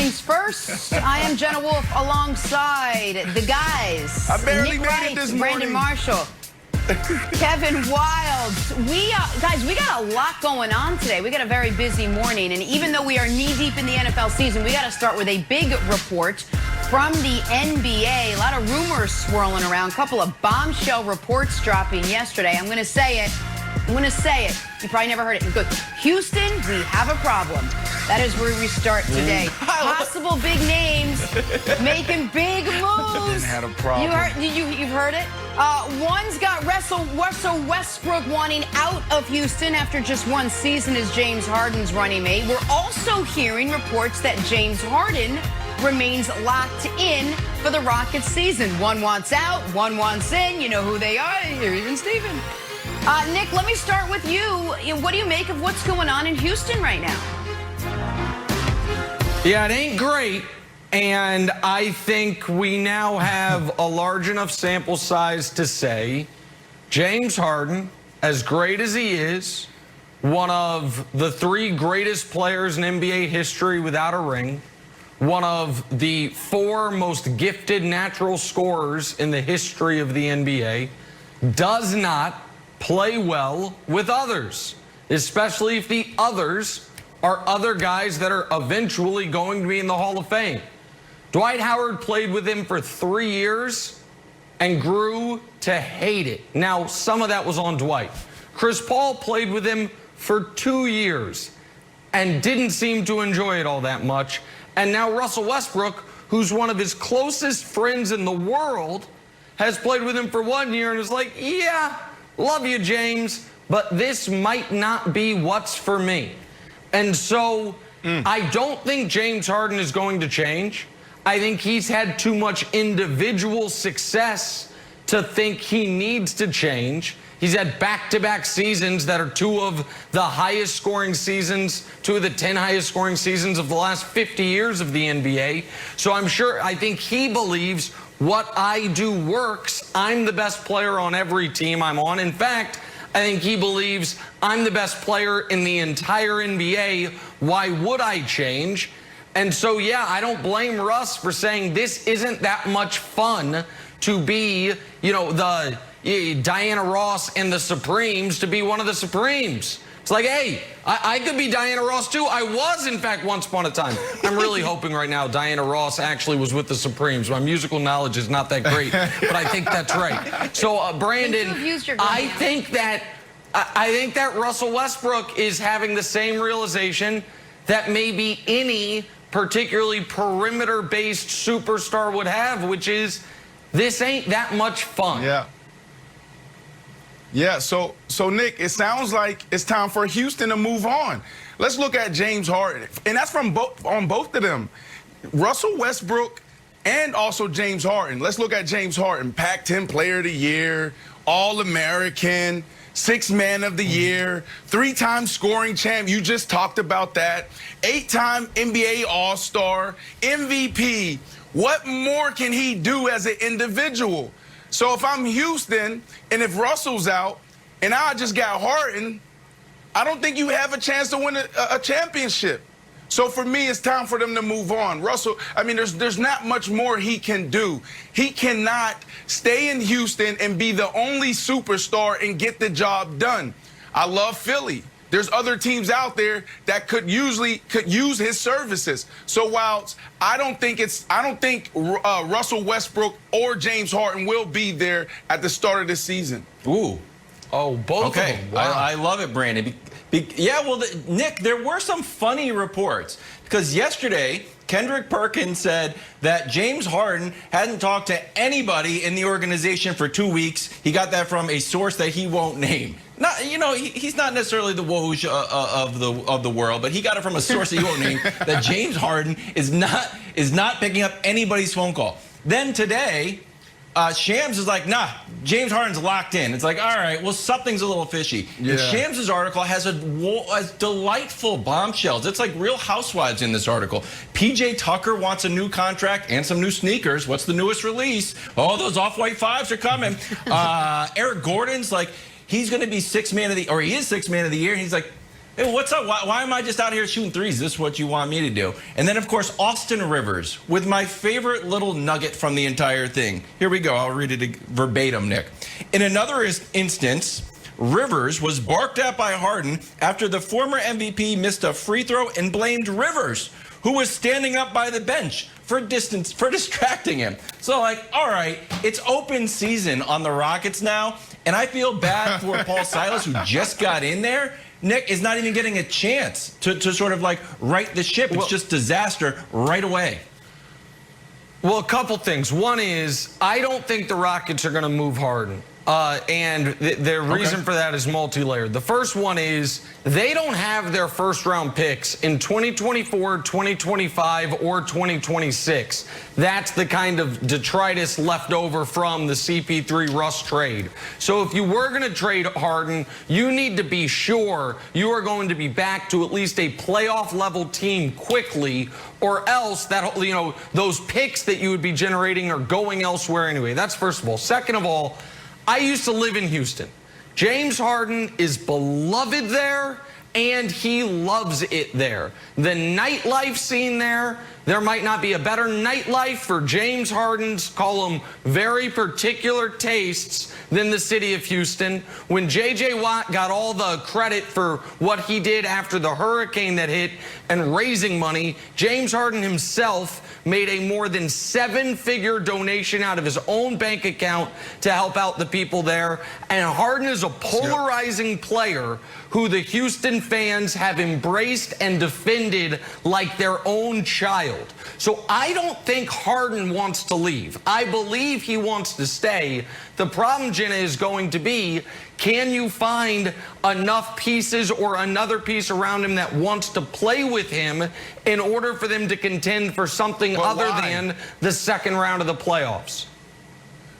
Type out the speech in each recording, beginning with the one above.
things first, I am Jenna Wolf alongside the guys. I barely Nick made Wright, it this Brandon morning. Marshall, Kevin Wild. Guys, we got a lot going on today. We got a very busy morning, and even though we are knee-deep in the NFL season, we got to start with a big report from the NBA. A lot of rumors swirling around, a couple of bombshell reports dropping yesterday. I'm going to say it. You probably never heard it. Good. Houston, we have a problem. That is where we start today. Possible big names making big moves. Had a problem. You've heard it. One's got Russell Westbrook wanting out of Houston after just one season as James Harden's running mate. We're also hearing reports that James Harden remains locked in for the Rockets season. One wants out, one wants in. You know who they are. You're even Steven. Nick, let me start with you. What do you make of what's going on in Houston right now? Yeah, it ain't great. And I think we now have a large enough sample size to say James Harden, as great as he is, one of the three greatest players in NBA history without a ring, one of the four most gifted natural scorers in the history of the NBA, does not play well with others, especially if the others are other guys that are eventually going to be in the Hall of Fame. Dwight Howard played with him for 3 years and grew to hate it. Now, some of that was on Dwight. Chris Paul played with him for 2 years and didn't seem to enjoy it all that much. And now Russell Westbrook, who's one of his closest friends in the world, has played with him for 1 year and is like, yeah, love you, James, but this might not be what's for me. And so I don't think James Harden is going to change. I think he's had too much individual success to think he needs to change. He's had back-to-back seasons that are two of the highest scoring seasons, two of the 10 highest scoring seasons of the last 50 years of the NBA. So I think he believes what I do works. I'm the best player on every team I'm on. In fact, I think he believes I'm the best player in the entire NBA. Why would I change? And so, yeah, I don't blame Russ for saying this isn't that much fun to be, the Diana Ross and the Supremes, to be one of the Supremes. It's like, hey, I could be Diana Ross too. I was, in fact, once upon a time. I'm really hoping right now Diana Ross actually was with the Supremes. My musical knowledge is not that great, but I think that's right. So, Brandon, I think that Russell Westbrook is having the same realization that maybe any particularly perimeter-based superstar would have, which is this ain't that much fun. Yeah, so Nick, it sounds like it's time for Houston to move on. Let's look at James Harden, and that's on both of them, Russell Westbrook and also James Harden. Let's look at James Harden, Pac-10 Player of the Year, All-American, Sixth Man of the Year, 3-time scoring champ. You just talked about that. 8-time NBA All-Star, MVP. What more can he do as an individual? So if I'm Houston and if Russell's out and I just got Harden, I don't think you have a chance to win a championship. So for me, it's time for them to move on. Russell, I mean, there's not much more he can do. He cannot stay in Houston and be the only superstar and get the job done. I love Philly. There's other teams out there that could use his services. So while I don't think Russell Westbrook or James Harden will be there at the start of the season. Ooh. Oh, both of them. Wow. I love it, Brandon. Yeah, well, Nick, there were some funny reports because yesterday Kendrick Perkins said that James Harden hadn't talked to anybody in the organization for 2 weeks. He got that from a source that he won't name. Not, he's not necessarily the Woj of the world, but he got it from a source that he won't name. That James Harden is not picking up anybody's phone call. Then today, Shams is like, nah, James Harden's locked in. It's like, all right, well, something's a little fishy. Yeah. And Shams' article has a delightful bombshells. It's like Real Housewives in this article. PJ Tucker wants a new contract and some new sneakers. What's the newest release? Oh, those Off-White 5s are coming. Eric Gordon's like, he's going to be he is 6th man of the year. And he's like, Hey, what's up? Why am I just out here shooting threes? Is this what you want me to do? And then, of course, Austin Rivers with my favorite little nugget from the entire thing. Here we go. I'll read it verbatim, Nick. In another instance, Rivers was barked at by Harden after the former MVP missed a free throw and blamed Rivers, who was standing up by the bench for distracting him. So, like, all right, it's open season on the Rockets now, and I feel bad for Paul Silas, who just got in there. Nick is not even getting a chance to sort of like right the ship. It's just disaster right away. Well, a couple things. One is, I don't think the Rockets are going to move Harden. And the reason for that is multi-layered. The first one is they don't have their first-round picks in 2024, 2025, or 2026. That's the kind of detritus left over from the CP3 Russ trade. So if you were going to trade Harden, you need to be sure you are going to be back to at least a playoff-level team quickly, or else that, you know, those picks that you would be generating are going elsewhere anyway. That's first of all. Second of all, I used to live in Houston. James Harden is beloved there, and he loves it there. The nightlife scene there might not be a better nightlife for James Harden's, call them very particular tastes, than the city of Houston. When J.J. Watt got all the credit for what he did after the hurricane that hit and raising money, James Harden himself made a more than 7-figure donation out of his own bank account to help out the people there. And Harden is a polarizing player who the Houston fans have embraced and defended like their own child. So I don't think Harden wants to leave. I believe he wants to stay. The problem, Jenna, is going to be, can you find enough pieces or another piece around him that wants to play with him in order for them to contend for something other than the second round of the playoffs?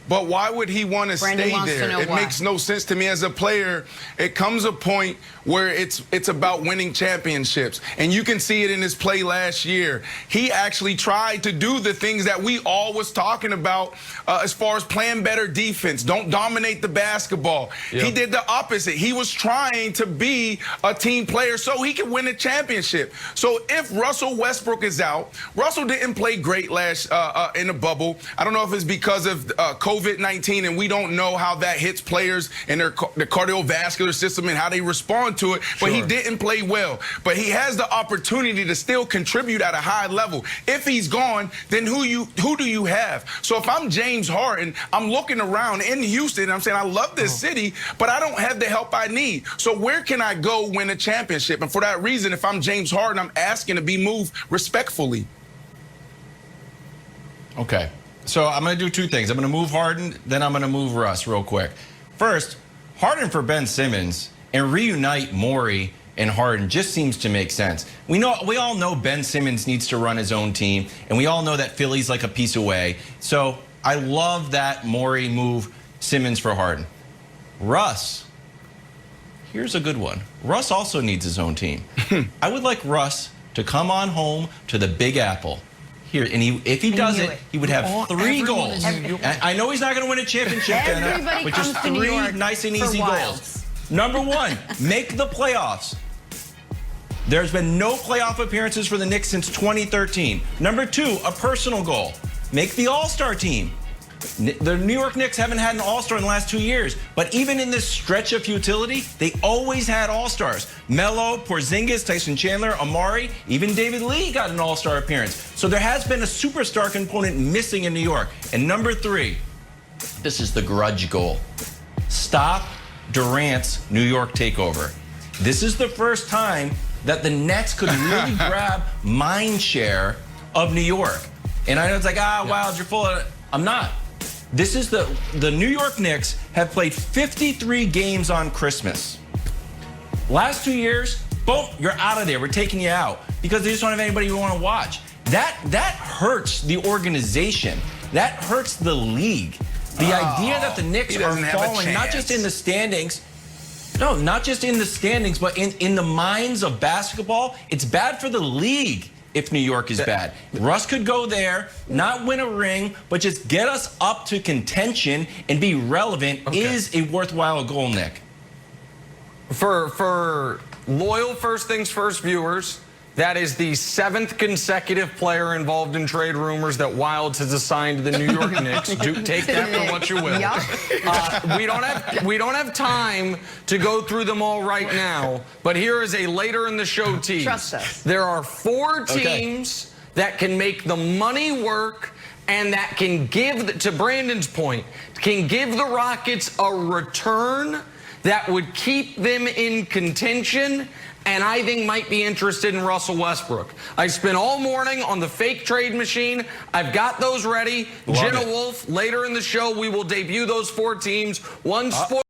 But why would he want to stay there? It makes no sense to me as a player. It comes a point where it's about winning championships. And you can see it in his play last year. He actually tried to do the things that we all was talking about as far as playing better defense. Don't dominate the basketball. Yep. He did the opposite. He was trying to be a team player so he could win a championship. So if Russell Westbrook is out, Russell didn't play great last in the bubble. I don't know if it's because of COVID-19, and we don't know how that hits players and their cardiovascular system and how they respond to it, but he didn't play well. But he has the opportunity to still contribute at a high level. If he's gone, then who do you have? So if I'm James Harden, I'm looking around in Houston, and I'm saying, I love this city, but I don't have the help I need. So where can I go win a championship? And for that reason, if I'm James Harden, I'm asking to be moved respectfully. Okay. So I'm going to do two things. I'm going to move Harden, then I'm going to move Russ real quick. First, Harden for Ben Simmons and reunite Morey and Harden just seems to make sense. We all know Ben Simmons needs to run his own team, and we all know that Philly's like a piece away. So I love that Morey move Simmons for Harden. Russ, here's a good one. Russ also needs his own team. I would like Russ to come on home to the Big Apple. Here, and if he does it, he would have 3 goals. I know he's not going to win a championship, but just 3 nice and easy goals. Number 1, make the playoffs. There's been no playoff appearances for the Knicks since 2013. Number 2, a personal goal. Make the All-Star team. The New York Knicks haven't had an All-Star in the last 2 years, but even in this stretch of futility, they always had All-Stars. Melo, Porzingis, Tyson Chandler, Amari, even David Lee got an All-Star appearance. So there has been a superstar component missing in New York. And number 3, this is the grudge goal. Stop Durant's New York takeover. This is the first time that the Nets could really grab mind share of New York. And I know it's like, Wild, you're full of it. I'm not. This is the New York Knicks have played 53 games on Christmas. Last 2 years, boom, you're out of there. We're taking you out because they just don't have anybody you want to watch. That hurts the organization. That hurts the league. The idea that the Knicks are falling, not just in the standings, no, not just in the standings, but in the minds of basketball, it's bad for the league. If New York is bad, Russ could go there, not win a ring, but just get us up to contention and be relevant is a worthwhile goal, Nick. For loyal First Things First viewers, that is the 7th consecutive player involved in trade rumors that Wilds has assigned to the New York Knicks. Take that for what you will. We don't have time to go through them all right now, but here is a later in the show tease. Trust us. There are 4 teams that can make the money work and that can give, to Brandon's point, can give the Rockets a return that would keep them in contention, and I think might be interested in Russell Westbrook. I spent all morning on the fake trade machine. I've got those ready. Jenna Wolf, later in the show, we will debut those 4 teams. One sport.